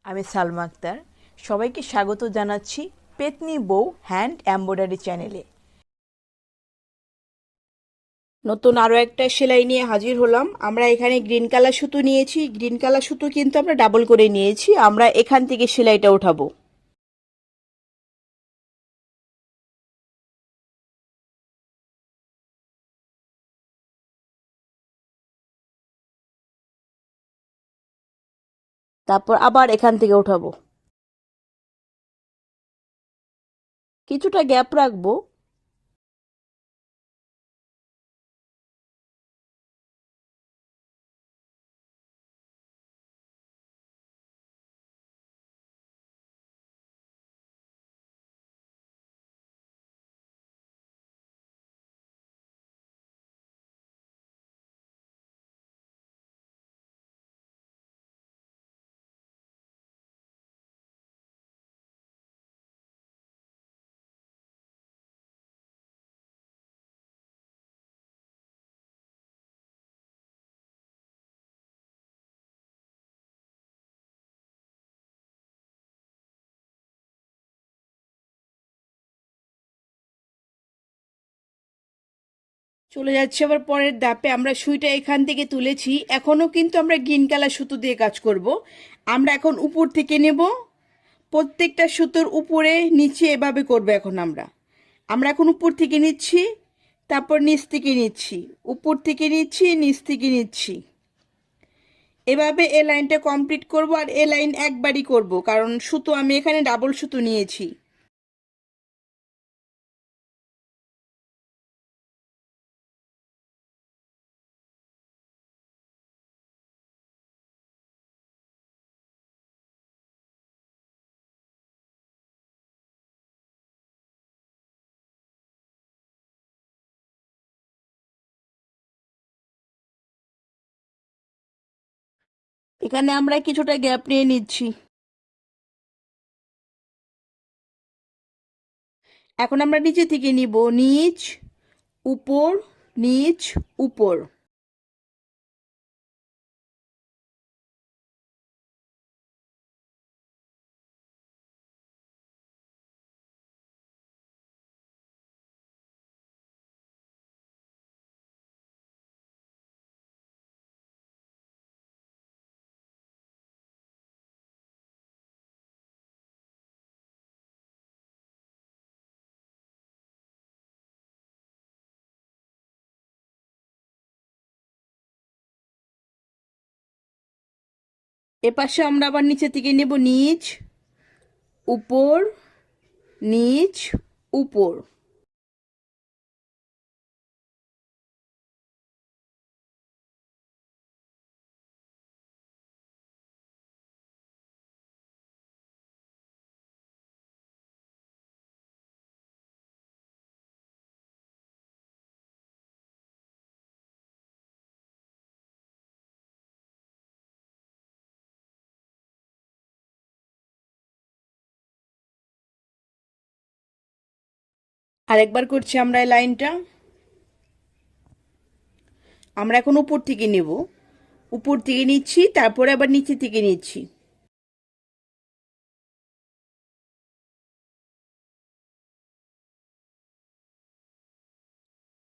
আমি সালমা আক্তার। সবাইকে স্বাগত জানাচ্ছি পেতনি বউ হ্যান্ড এমব্রয়ডারি চ্যানেলে। নতুন আরও একটা সেলাই নিয়ে হাজির হলাম। আমরা এখানে গ্রিন কালার সুতো নিয়েছি। গ্রিন কালার সুতো কিন্তু আমরা ডাবল করে নিয়েছি। আমরা এখান থেকে সেলাইটা উঠাবো। তারপর আবার এখান থেকে উঠাবো। কিছুটা গ্যাপ রাখবো। চলে যাচ্ছে আবার পরের ধাপে। আমরা সুইটা এখান থেকে তুলেছি। এখনো কিন্তু আমরা গ্রিন কালার সুতো দিয়ে কাজ করব। আমরা এখন উপর থেকে নেব। প্রত্যেকটা সুতোর উপরে নিচে এভাবে করবো। এখন আমরা আমরা এখন উপর থেকে নিচ্ছি, তারপর নিচ থেকে নিচ্ছি, উপর থেকে নিচ্ছি, নিচ থেকে নিচ্ছি। এভাবে এ লাইনটা কমপ্লিট করব। আর এ লাইন একবারই করব, কারণ সুতো আমি এখানে ডাবল সুতো নিয়েছি। এখানে আমরা কিছুটা গ্যাপ নিয়ে নিচ্ছি। এখন আমরা নিচে থেকে নিব, নিচ, উপর, নিচ, উপর। এপাশে আমরা আবার নিচে থেকে নেব, নিচ, উপর, নিচ, উপর। আরেকবার করছি আমরা এই লাইনটা। আমরা এখন উপর থেকে নেব, উপর থেকে নিচ্ছি, তারপরে আবার নিচে থেকে নিচ্ছি।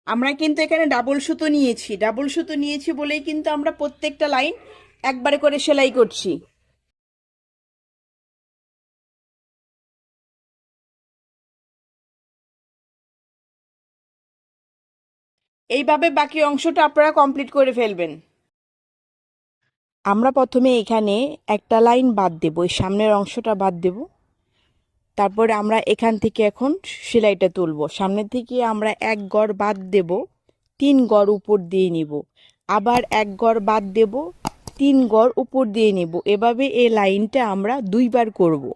আমরা কিন্তু এখানে ডাবল সুতো নিয়েছি। ডাবল সুতো নিয়েছি বলেই কিন্তু আমরা প্রত্যেকটা লাইন একবারে করে সেলাই করছি। এইভাবে বাকি অংশটা আপনারা কমপ্লিট করে ফেলবেন। আমরা প্রথমে এখানে একটা লাইন বাদ দেব, এই সামনের অংশটা বাদ দেব। তারপরে আমরা এখান থেকে এখন সেলাইটা তুলব। সামনে থেকে আমরা এক গড় বাদ দেব, তিন গড় উপর দিয়ে নিব। আবার এক গড় বাদ দেব, তিন গড় উপর দিয়ে নিব। এভাবে এই লাইনটা আমরা দুইবার করব।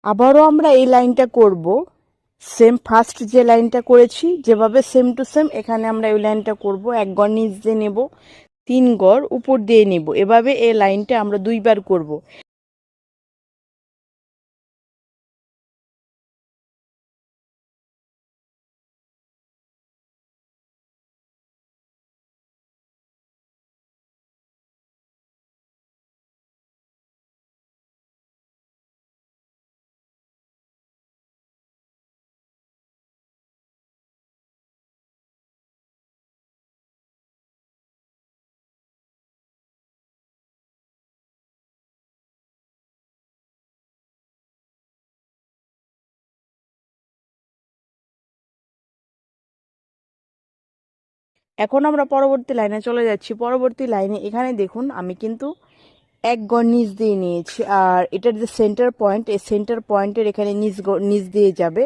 আবারও আমরা এই লাইনটা করব, সেম ফার্স্ট যে লাইনটা করেছি যেভাবে সেম টু সেম এখানে আমরা এই লাইনটা করব। এক গড় নিচ দিয়ে নেব, তিন গড় উপর দিয়ে নেব, এভাবে এই লাইনটা আমরা দুইবার করব। এখন আমরা পরবর্তী লাইনে চলে যাচ্ছি। পরবর্তী লাইনে এখানে দেখুন আমি কিন্তু এক গড় নিচ দিয়ে নিয়েছি, আর এটার যে সেন্টার পয়েন্ট, এই সেন্টার পয়েন্টের এখানে নিচ দিয়ে যাবে,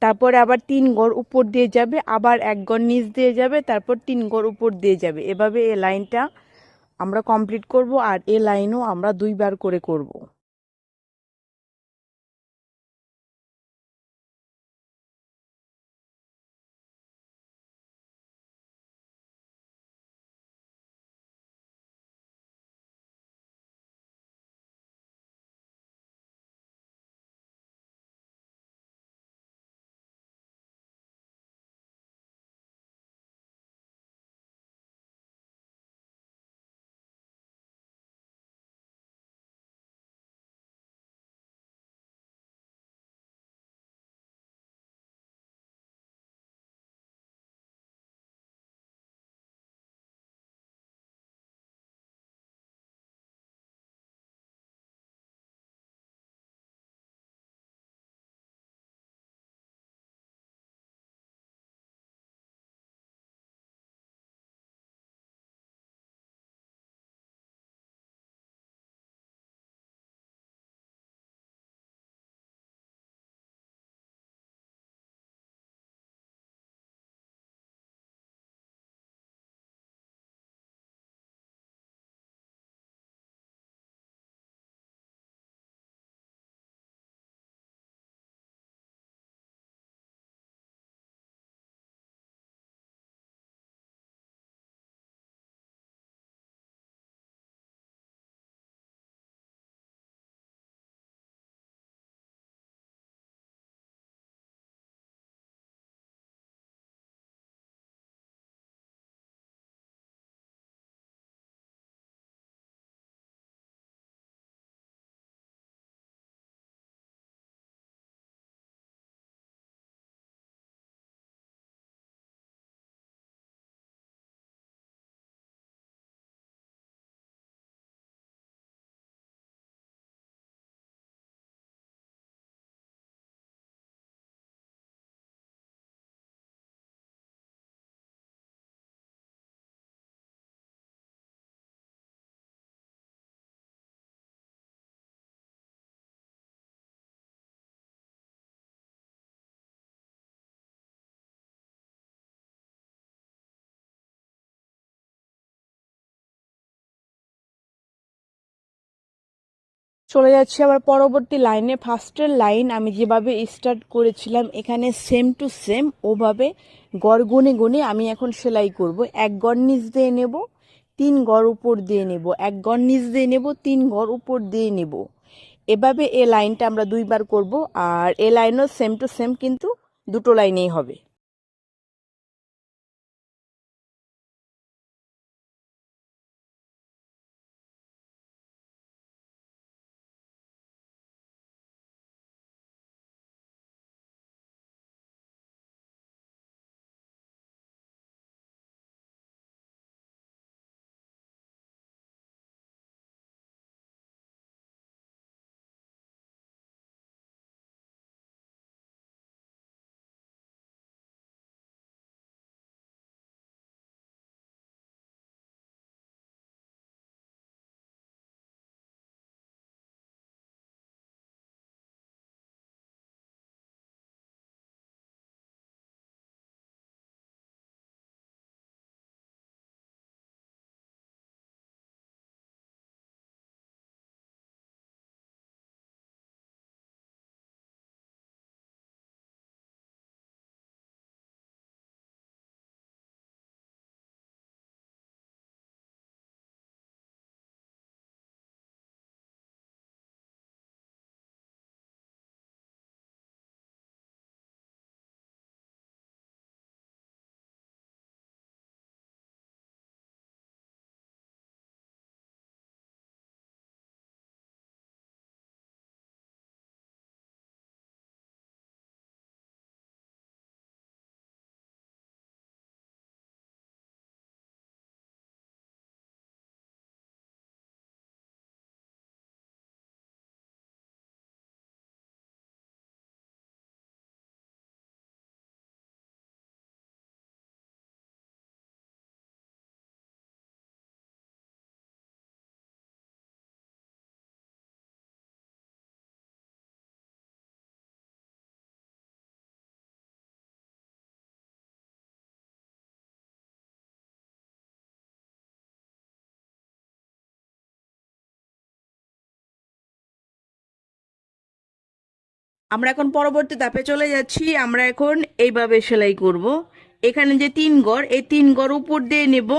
তারপরে আবার তিন গড় উপর দিয়ে যাবে, আবার এক গড় নিচ দিয়ে যাবে, তারপর তিন গড় উপর দিয়ে যাবে। এভাবে এই লাইনটা আমরা কমপ্লিট করব, আর এই লাইনও আমরা দুইবার করে করব। চলে যাচ্ছি আবার পরবর্তী লাইনে। ফার্স্টের লাইন আমি যেভাবে স্টার্ট করেছিলাম এখানে সেম টু সেম ওভাবে গড় গুনে গুনে আমি এখন সেলাই করব। এক গড় নিচ দিয়ে নেব, তিন গড় উপর দিয়ে নেব, এক গড় নিচ দিয়ে নেব, তিন গড় উপর দিয়ে নেব। এভাবে এই লাইনটা আমরা দুইবার করব, আর এই লাইনও সেম টু সেম কিন্তু দুটো লাইনেই হবে। আমরা এখন পরবর্তী ধাপে চলে যাচ্ছি। আমরা এখন এইভাবে সেলাই করব। এখানে যে 3 গড়, এই 3 গড় উপর দিয়ে নেব।